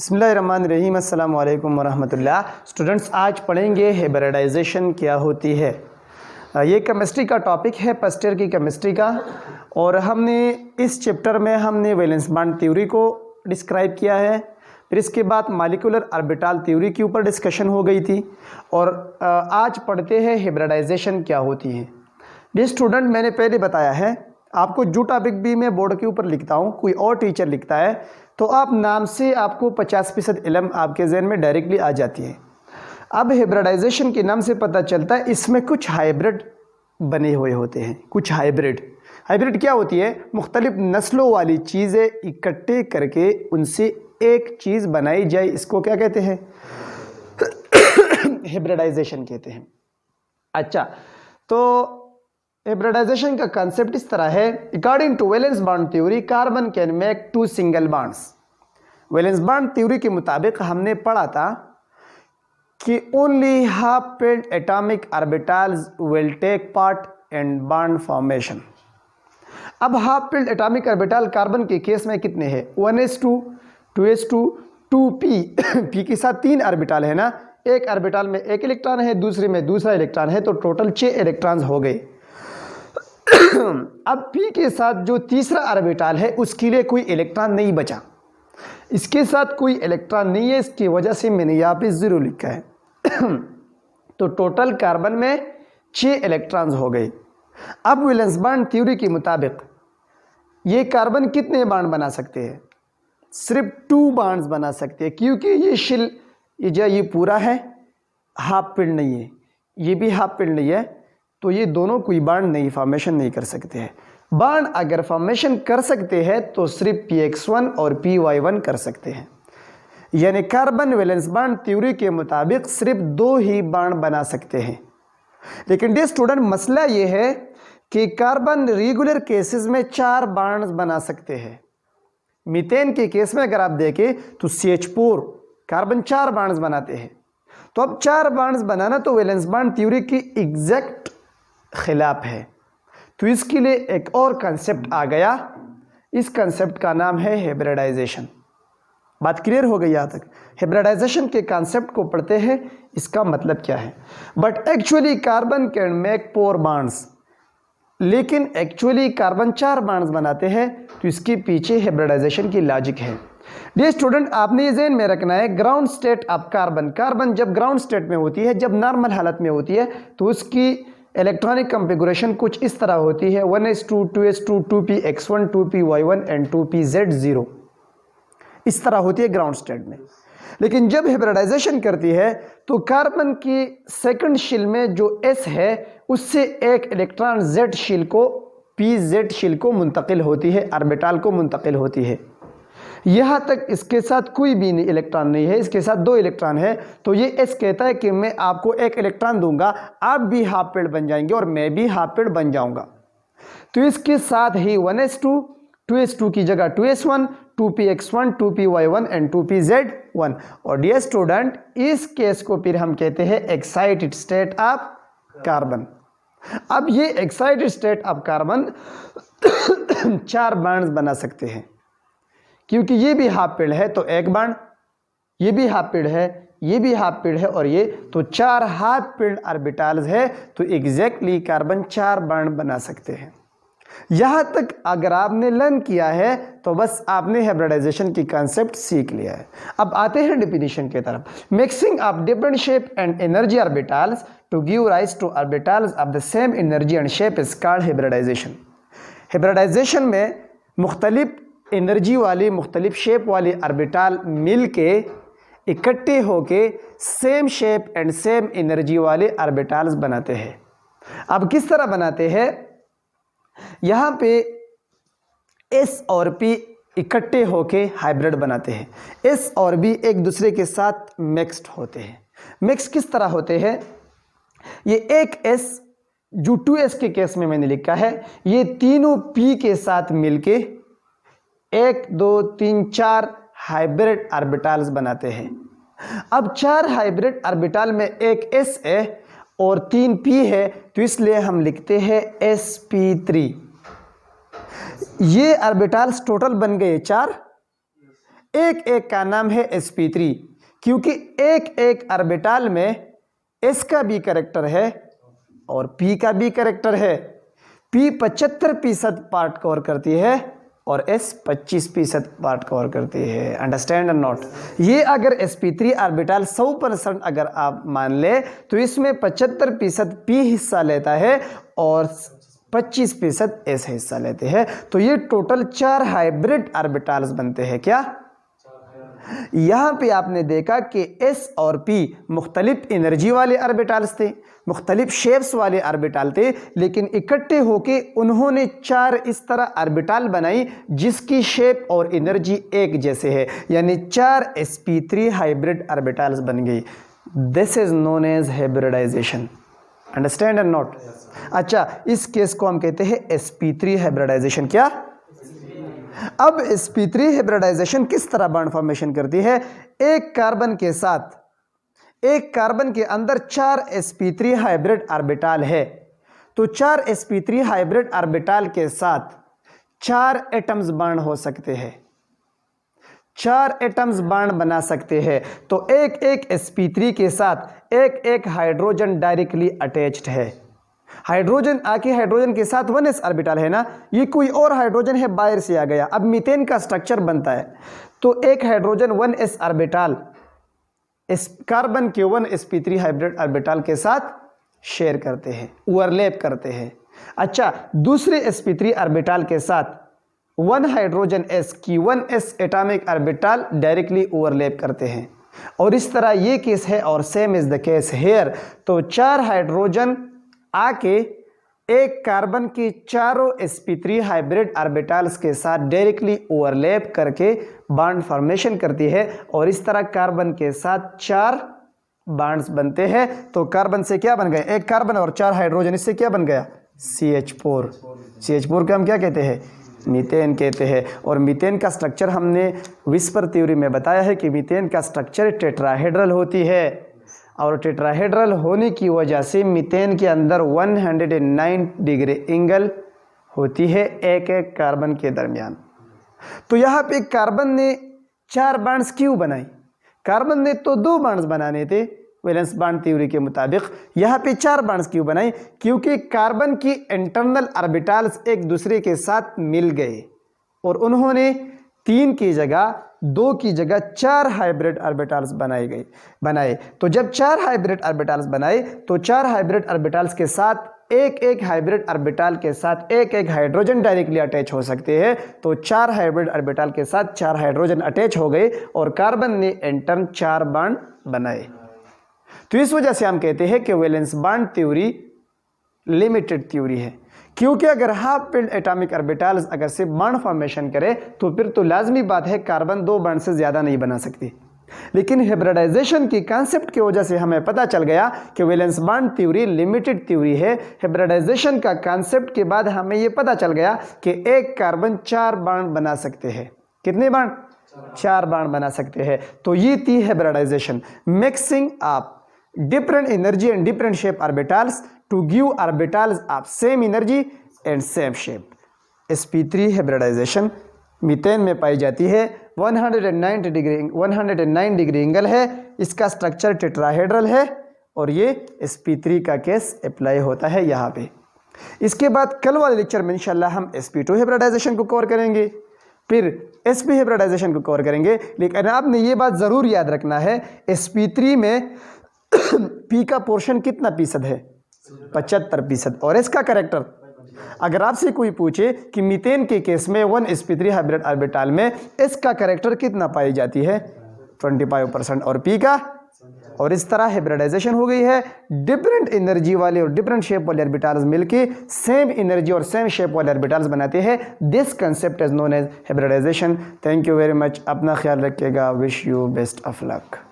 बिस्मिल्लाहिर्रहमानिर्रहीम अस्सलाम वालेकुम वरहमतुल्लाह। स्टूडेंट्स, आज पढ़ेंगे हाइब्रिडाइजेशन क्या होती है। ये केमिस्ट्री का टॉपिक है, फर्स्ट ईयर की केमिस्ट्री का। और हमने इस चैप्टर में वैलेंस बॉन्ड थ्योरी को डिस्क्राइब किया है। फिर इसके बाद मॉलिक्यूलर ऑर्बिटल थ्योरी के ऊपर डिस्कशन हो गई थी। और आज पढ़ते हैं हाइब्रिडाइजेशन क्या होती है। ये स्टूडेंट, मैंने पहले बताया है आपको, जो टॉपिक भी मैं बोर्ड के ऊपर लिखता हूँ, कोई और टीचर लिखता है तो आप नाम से आपको 50% इल्म आपके जहन में डायरेक्टली आ जाती है। अब हाइब्रिडाइजेशन के नाम से पता चलता है इसमें कुछ हाइब्रिड बने हुए होते हैं। कुछ हाइब्रिड क्या होती है? मुख्तलिफ नस्लों वाली चीज़ें इकट्ठे करके उनसे एक चीज़ बनाई जाए, इसको क्या कहते हैं? हाइब्रिडाइजेशन कहते हैं। अच्छा, तो हाइब्रिडाइजेशन का कंसेप्ट इस तरह है। According to valence bond theory, carbon can make 2 single bonds. Valence bond theory के मुताबिक हमने पढ़ा था कि only half filled atomic orbitals will take part in bond formation. अब half filled atomic orbital carbon के केस में कितने हैं? 1s2, 2s2, 2p। p के साथ 3 ऑर्बिटल है ना, एक ऑर्बिटल में 1 इलेक्ट्रॉन है, दूसरे में दूसरा इलेक्ट्रॉन है, तो टोटल 6 इलेक्ट्रॉन्स हो गए। अब p के साथ जो तीसरा ऑर्बिटल है उसके लिए कोई इलेक्ट्रॉन नहीं बचा। इसके साथ कोई इलेक्ट्रॉन नहीं है, इसकी वजह से मैंने यहाँ पे 0 लिखा है। तो टोटल कार्बन में 6 इलेक्ट्रॉन्स हो गए। अब वैलेंस बॉन्ड थ्योरी के मुताबिक ये कार्बन कितने बॉन्ड बना सकते हैं? सिर्फ 2 बॉन्ड्स बना सकते हैं, क्योंकि ये शिल ये पूरा है, हाफ फिल्ड नहीं है, ये भी हाफ फिल्ड नहीं है, तो ये दोनों कोई बॉन्ड नहीं फॉर्मेशन नहीं कर सकते हैं। बॉन्ड अगर फॉर्मेशन कर सकते हैं तो सिर्फ px1 और py1 कर सकते हैं। यानी कार्बन वैलेंस बॉन्ड थ्योरी के मुताबिक सिर्फ 2 ही बॉन्ड बना सकते हैं। लेकिन डियर स्टूडेंट, मसला ये है कि कार्बन रेगुलर केसेस में 4 बॉन्ड्स बना सकते हैं। मीथेन के केस में अगर आप देखें तो CH4 कार्बन 4 बॉन्ड्स बनाते हैं। तो अब 4 बॉन्ड्स बनाना तो वैलेंस बॉन्ड थ्योरी की एग्जैक्ट खिलाफ है। तो इसके लिए एक और कंसेप्ट आ गया। इस कंसेप्ट का नाम है हाइब्रिडाइजेशन। बात क्लियर हो गई यहाँ तक? हाइब्रिडाइजेशन के कंसेप्ट को पढ़ते हैं, इसका मतलब क्या है। But actually carbon can make 4 bonds, लेकिन एक्चुअली कार्बन 4 बॉन्ड्स बनाते हैं। तो इसके पीछे हाइब्रिडाइजेशन की लॉजिक है। डियर स्टूडेंट, आपने ये ज़हन में रखना है, ग्राउंड स्टेट ऑफ कार्बन जब ग्राउंड स्टेट में होती है, जब नॉर्मल हालत में होती है, तो उसकी इलेक्ट्रॉनिक कंफिगरेशन कुछ इस तरह होती है: 1s2, 2s2, 2px1, 2py1 and 2pz0। इस तरह होती है ग्राउंड स्टेट में। लेकिन जब हाइब्रिडाइजेशन करती है तो कार्बन की सेकंड शेल में जो s है उससे एक इलेक्ट्रॉन z शेल को, pz शेल को मुंतकिल होती है, ऑर्बिटल को मुंतकिल होती है। यहाँ तक इसके साथ कोई भी इलेक्ट्रॉन नहीं है, इसके साथ 2 इलेक्ट्रॉन है। तो ये s कहता है कि मैं आपको 1 इलेक्ट्रॉन दूंगा, आप भी हाफ फिल्ड बन जाएंगे और मैं भी हाफ फिल्ड बन जाऊंगा। तो इसके साथ ही 1s2, 2s2 की जगह 2s1, 2px1, 2py1 and 2pz1। और डियर स्टूडेंट, इस केस को फिर हम कहते हैं एक्साइटेड स्टेट ऑफ कार्बन। अब ये excited state of carbon 4 bonds बना सकते हैं, क्योंकि ये भी हाफ फिल्ड है तो 1 बॉन्ड, ये भी हाफ फिल्ड है, ये भी हाफ फिल्ड है, और ये तो 4 हाफ फिल्ड ऑर्बिटल्स है। तो एग्जैक्टली कार्बन 4 बॉन्ड बना सकते हैं। यहाँ तक अगर आपने लर्न किया है तो बस आपने हाइब्रिडाइजेशन की कॉन्सेप्ट सीख लिया है। अब आते हैं डेफिनेशन की तरफ। Mixing of different shape and energy orbitals to give rise to orbitals of the same energy and shape is called hybridization. Hybridization में मुख्तलिफ एनर्जी वाली, मुख्तलिफ शेप वाली ऑर्बिटल मिल के इकट्ठे होके same shape and same energy वाले ऑर्बिटल्स बनाते हैं। अब किस तरह बनाते हैं? यहाँ पे s और p इकट्ठे होके हाइब्रिड बनाते हैं। s और b एक दूसरे के साथ मिक्स्ड होते हैं। मिक्स किस तरह होते हैं? ये एक s जो 2s के केस में मैंने लिखा है, ये तीनों p के साथ मिलके 1, 2, 3, 4 हाइब्रिड ऑर्बिटल्स बनाते हैं। अब 4 हाइब्रिड ऑर्बिटल में एक s है और 3 p है, तो इसलिए हम लिखते हैं sp3। ये ऑर्बिटल्स टोटल बन गए 4। एक एक का नाम है sp3, क्योंकि एक एक ऑर्बिटल में s का भी कैरेक्टर है और p का भी कैरेक्टर है। p 75% पार्ट कवर करती है और s 25% पार्ट कवर करती है। अंडरस्टैंड और नॉट? ये अगर sp3 ऑर्बिटल 100% अगर आप मान ले तो इसमें 75% p हिस्सा लेता है और 25% s हिस्सा लेते हैं। तो ये टोटल 4 हाइब्रिड ऑर्बिटल्स बनते हैं। क्या? यहाँ पे आपने देखा कि s और p मुख्तलिफ एनर्जी वाले ऑर्बिटल्स थे, मुख्तलिफ शेप्स वाले ऑर्बिटल थे, लेकिन इकट्ठे होके उन्होंने 4 इस तरह ऑर्बिटल बनाई जिसकी शेप और एनर्जी एक जैसे है, यानी 4 sp3 हाइब्रिड ऑर्बिटल्स बन गई। This is known as hybridization. Understand and not? अच्छा, इस केस को हम कहते हैं sp3 हाइब्रिडाइजेशन। क्या? अब sp3 हाइब्रिडाइजेशन किस तरह बॉन्ड फॉर्मेशन करती है? एक कार्बन के साथ, एक कार्बन के अंदर 4 sp3 हाइब्रिड ऑर्बिटल है, तो 4 sp3 हाइब्रिड ऑर्बिटल के साथ 4 एटम्स बॉन्ड हो सकते हैं, 4 एटम्स बॉन्ड बना सकते हैं। तो एक एक sp3 के साथ एक एक हाइड्रोजन डायरेक्टली अटैच्ड है। हाइड्रोजन आके हाइड्रोजन के साथ 1s ऑर्बिटल है ना, ये कोई और हाइड्रोजन है, बाहर से आ गया। अब मीथेन का स्ट्रक्चर बनता है, तो एक हाइड्रोजन 1s ऑर्बिटल इस कार्बन के 1 sp3 हाइब्रिड ऑर्बिटल के साथ शेयर करते हैं, ओवरलैप करते हैं। अच्छा, दूसरे sp3 ऑर्बिटल के साथ 1 हाइड्रोजन s की 1s atomic orbital directly overlap करते हैं। और इस तरह ये केस है और same is the case hair. तो 4 हाइड्रोजन आके एक कार्बन की चारों sp3 हाइब्रिड ऑर्बिटल्स के साथ डायरेक्टली ओवरलैप करके बॉन्ड फॉर्मेशन करती है, और इस तरह कार्बन के साथ 4 बॉन्ड्स बनते हैं। तो कार्बन से क्या बन गए? एक कार्बन और 4 हाइड्रोजन, इससे क्या बन गया? CH4। CH4 को हम क्या कहते हैं? मीथेन कहते हैं। और मीथेन का स्ट्रक्चर हमने विस्पर थ्योरी में बताया है कि मीथेन का स्ट्रक्चर टेट्राहेड्रल होती है, और टेट्राहेड्रल होने की वजह से मीथेन के अंदर 109 डिग्री एंगल होती है एक एक कार्बन के दरमियान। तो यहाँ पे कार्बन ने 4 बॉन्ड्स क्यों बनाई? कार्बन ने तो 2 बॉन्ड्स बनाने थे वैलेंस बॉन्ड थ्योरी के मुताबिक, यहाँ पे 4 बॉन्ड्स क्यों बनाई? क्योंकि कार्बन की इंटरनल ऑर्बिटल्स एक दूसरे के साथ मिल गए और उन्होंने 3 की जगह 2 की जगह 4 हाइब्रिड ऑर्बिटल्स बनाए। तो जब 4 हाइब्रिड ऑर्बिटल्स बनाए तो 4 हाइब्रिड ऑर्बिटल्स के साथ एक हाइब्रिड ऑर्बिटल के साथ एक हाइड्रोजन डायरेक्टली अटैच हो सकते हैं। तो 4 हाइब्रिड ऑर्बिटल के साथ 4 हाइड्रोजन अटैच हो गए और कार्बन ने इंटर्न 4 बॉन्ड बनाए। तो इस वजह से हम कहते हैं कि valence bond theory limited theory है, क्योंकि अगर हाफ फिल्ड एटॉमिक ऑर्बिटल्स अगर से बॉन्ड फॉर्मेशन करे तो फिर तो लाजमी बात है कार्बन 2 बॉन्ड से ज़्यादा नहीं बना सकती। लेकिन हाइब्रिडाइजेशन की कॉन्सेप्ट की वजह से हमें पता चल गया कि valence bond theory limited theory है। हाइब्रिडाइजेशन का कॉन्सेप्ट के बाद हमें ये पता चल गया कि एक कार्बन 4 बॉन्ड बना सकते हैं। कितने बॉन्ड? 4 बॉन्ड बना सकते हैं। तो ये थी hybridization, mixing of different energy and different shape orbitals to give orbitals of same energy and same shape. sp3 hybridization methane में पाई जाती है। 109 डिग्री एंगल है, इसका स्ट्रक्चर टेट्राहेड्रल है और ये sp3 का केस अप्लाई होता है यहाँ पे। इसके बाद कल वाले लेक्चर में इंशाल्लाह हम sp2 हाइब्रिडाइजेशन को कवर करेंगे, फिर sp हाइब्रिडाइजेशन को कवर करेंगे। लेकिन आपने ये बात ज़रूर याद रखना है, sp3 में p का पोर्शन कितना फीसद है? 75%। और इसका कैरेक्टर, अगर आपसे कोई पूछे कि मीथेन के केस में 1 sp3 हाइब्रिड ऑर्बिटल में इसका कैरेक्टर कितना पाई जाती है? 25%। और p का, और इस तरह हाइब्रिडाइजेशन हो गई है। डिफरेंट एनर्जी वाले और डिफरेंट शेप वाले ऑर्बिटल्स मिलके सेम एनर्जी और सेम शेप वाले ऑर्बिटल्स बनाते हैं। This concept is known as hybridization. Thank you very much. अपना ख्याल रखिएगा। Wish you best of luck.